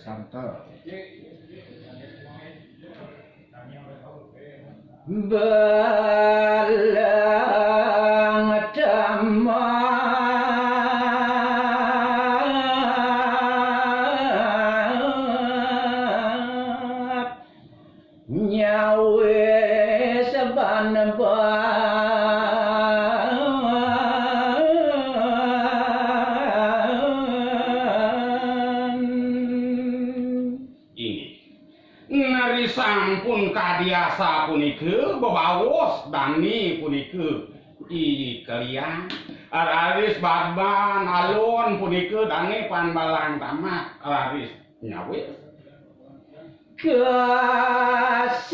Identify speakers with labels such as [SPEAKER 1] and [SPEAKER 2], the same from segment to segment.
[SPEAKER 1] santel. Belang damat nyawe saban
[SPEAKER 2] nari sampun kadiasa punika bebawas dani punika kalian araris baban alun punika dani panbalang tamat araris nyawis
[SPEAKER 1] kasih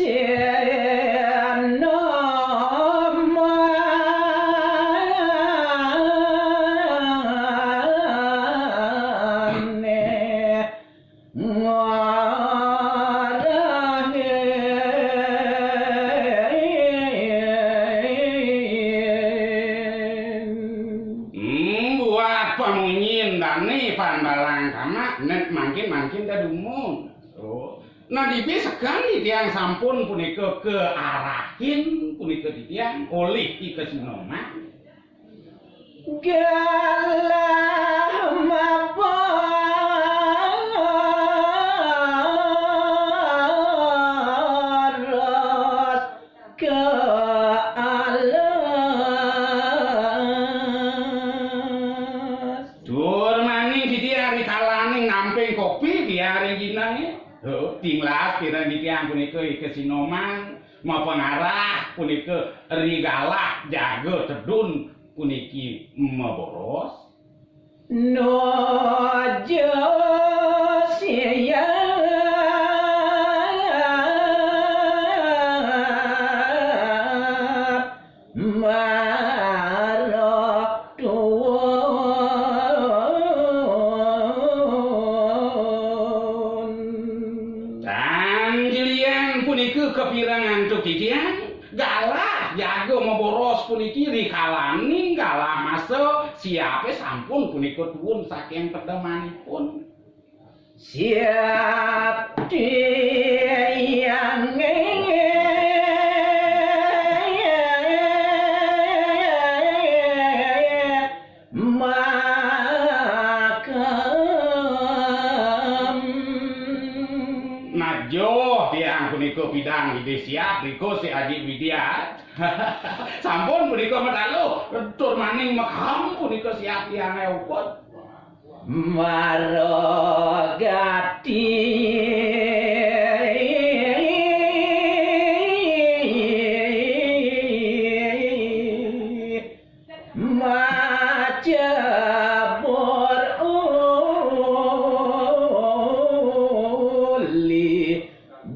[SPEAKER 1] nama
[SPEAKER 2] panbalang tamat net makin dadumun. Nah dibi sekali tiang sampun punika kearahin punika tiang oleh Ikesinoman.
[SPEAKER 1] Galah mabarat ke alas.
[SPEAKER 2] Dur maning ditiang dikalaning ngamping kopi diari ginangnya. Tinglas kira ditiang punika Ikesinoman mau pengarah punika rigalak jaga tedun puniki maboros
[SPEAKER 1] nojo sia
[SPEAKER 2] kepirangan cuk titian galah jago maboros puniki rikalaning galah masuk siapa sampun punika tuwun saking pedemanipun
[SPEAKER 1] siap yang
[SPEAKER 2] punika bidang ide siap riko si Aji Widya sampun punika medalu tur maning makam punika siap yang eupot
[SPEAKER 1] marogati macabor uli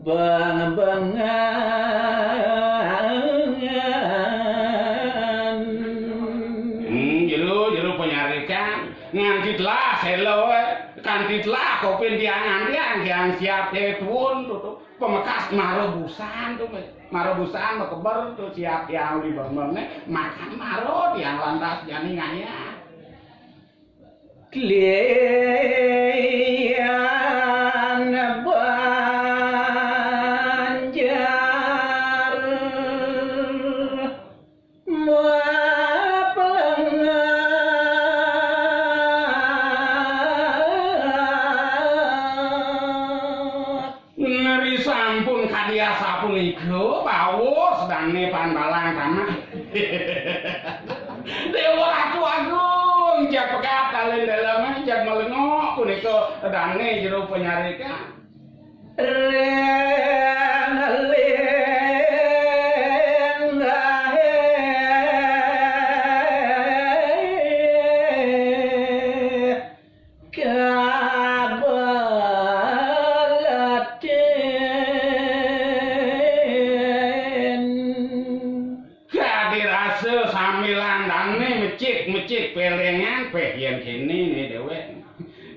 [SPEAKER 1] bang-bangan
[SPEAKER 2] jero penyarikan ngantitlah selo kantitlah kopin tiangan yang siap tuun pemekas marobusan tuh marobusan keber tuh siap yang di bangunnya makan maro yang lantas jani ngaya
[SPEAKER 1] klian
[SPEAKER 2] kadiasa punika bawos dane panbalang tanah Dewa Ratu Agung jak pekat kalian dalamnya jak melengok punika dane jero penyarika mecik pelengan yang kini nih dewe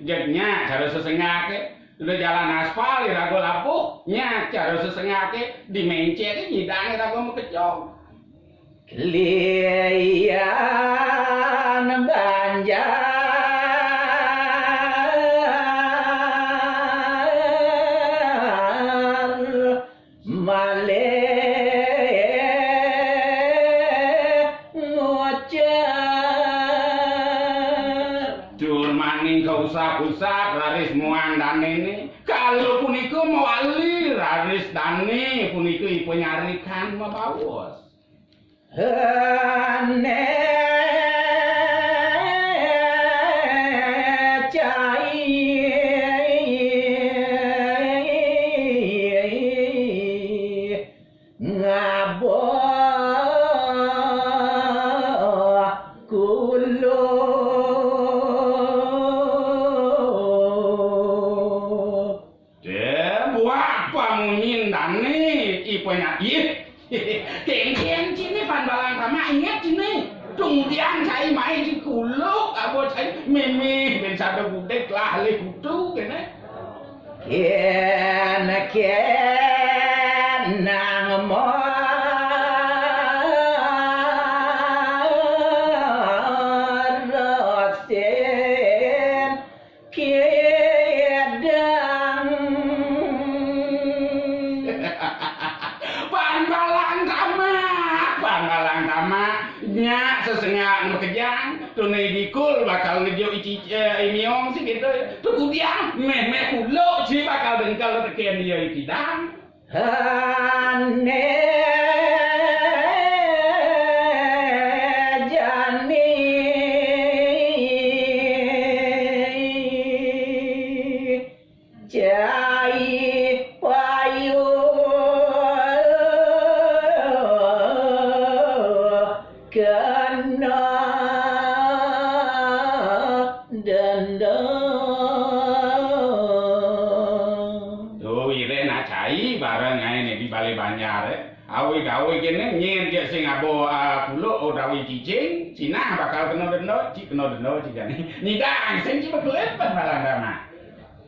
[SPEAKER 2] jadinya cara sesengake udah jalan aspal di rago lapuknya cara sesengake di mencet nyidangnya rago mau kecong
[SPEAKER 1] kelian banjar
[SPEAKER 2] usap-usap raris muandane ini. Kalau puniku mawali raris dani puniku ipo nyarikan mabawos.
[SPEAKER 1] Hane
[SPEAKER 2] Keng-keng sini pandalang sama ingat sini. Kemudian saya main di kuluk, apa saya mimi ben satu budek lah le kutu kene.
[SPEAKER 1] Ken nang mo rosen kedang
[SPEAKER 2] Panggalang tama nya sesengak kejang tunai dikul bakal ngejo ici imiong sih gitu kemudian meh kulo sih bakal dengkal tekian dia ikidang
[SPEAKER 1] hane jani jai payu kena dendam.
[SPEAKER 2] Tuh ire nak cai barang ini di Bali Banjar. Awi gawe kene nyen dia sing abo pulo odawi cicing, Cina bakal kena dendo, cik kena dendo cik jani. Nidang sing cik beklepan malang dama.